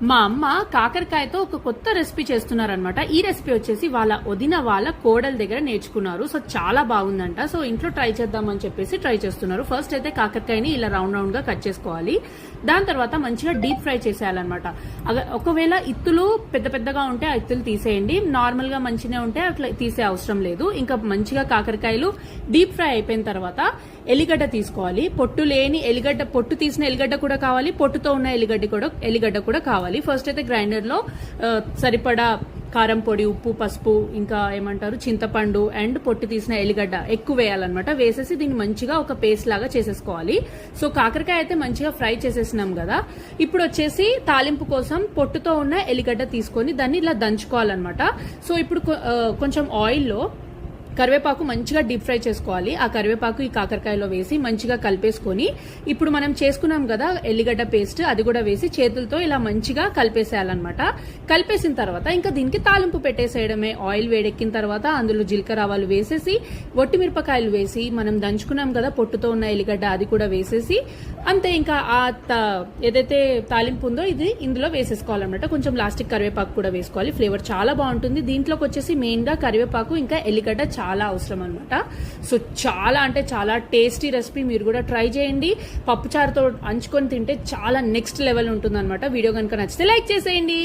మా అమ్మ కాకరకాయతో ఒక కొత్త రెసిపీ చేస్తున్నారనమాట. ఈ రెసిపీ వచ్చేసి వాళ్ళ వదిన వాళ్ళ కోడల దగ్గర నేర్చుకున్నారు. సో చాలా బాగుందంట. సో ఇంట్లో ట్రై చేద్దామని చెప్పేసి ట్రై చేస్తున్నారు. ఫస్ట్ అయితే కాకరకాయని ఇలా రౌండ్ రౌండ్ గా కట్ చేసుకోవాలి. దాని తర్వాత మంచిగా డీప్ ఫ్రై చేసేయాలన్నమాట. ఒకవేళ ఇత్తులు పెద్ద పెద్దగా ఉంటే ఆ ఇత్తులు తీసేయండి. నార్మల్ గా మంచిగా ఉంటే అట్లా తీసే అవసరం లేదు. ఇంకా మంచిగా కాకరకాయలు డీప్ ఫ్రై అయిపోయిన తర్వాత ఎల్లిగడ్డ తీసుకోవాలి. పొట్టు లేని ఎల్లిగడ్డ, పొట్టు తీసిన ఎల్లిగడ్డ కూడా కావాలి, పొట్టుతో ఉన్న ఎల్లిగడ్డ కూడా కావాలి. ఫస్ట్ అయితే గ్రైండర్ లో సరిపడా కారం పొడి, ఉప్పు, పసుపు, ఇంకా ఏమంటారు చింతపండు అండ్ పొట్టు తీసిన ఎల్లిగడ్డ ఎక్కువ వేయాలన్నమాట. వేసేసి దీన్ని మంచిగా ఒక పేస్ట్ లాగా చేసేసుకోవాలి. సో కాకరకాయ అయితే మంచిగా ఫ్రై చేసేసినాం కదా. ఇప్పుడు వచ్చేసి తాలింపు కోసం పొట్టుతో ఉన్న ఎల్లిగడ్డ తీసుకొని దాన్ని ఇలా దంచుకోవాలన్నమాట. సో ఇప్పుడు కొంచెం ఆయిల్లో కరివేపాకు మంచిగా డీప్ ఫ్రై చేసుకోవాలి. ఆ కరివేపాకు ఈ కాకరకాయలో వేసి మంచిగా కలిపేసుకొని ఇప్పుడు మనం చేసుకున్నాం కదా ఎల్లిగడ్డ పేస్ట్, అది కూడా వేసి చేతులతో ఇలా మంచిగా కలిపేసేయాలన్నమాట. కలిపేసిన తర్వాత ఇంకా దీనికి తాలింపు పెట్టేసేయడమే. ఆయిల్ వేడెక్కిన తర్వాత అందులో జీలకర్ర ఆవాలు వేసేసి, ఒట్టిమిరపకాయలు వేసి, మనం దంచుకున్నాం కదా పొట్టుతో ఉన్న ఎల్లిగడ్డ, అది కూడా వేసేసి అంతే. ఇంకా ఏదైతే తాలింపు ఉందో ఇది ఇందులో వేసేసుకోవాలన్నమాట. కొంచెం లాస్టిక్ కరివేపాకు కూడా వేసుకోవాలి. ఫ్లేవర్ చాలా బాగుంటుంది. దీంట్లోకి వచ్చేసి మెయిన్ గా కరివేపాకు ఇంకా ఎల్లిగడ్డ చాలా అవసరం అనమాట. సో చాలా అంటే చాలా టేస్టీ రెసిపీ. మీరు కూడా ట్రై చేయండి. పప్పుచారుతో అంచుకొని తింటే చాలా నెక్స్ట్ లెవెల్ ఉంటుంది అనమాట. వీడియో కనుక నచ్చితే లైక్ చేసేయండి.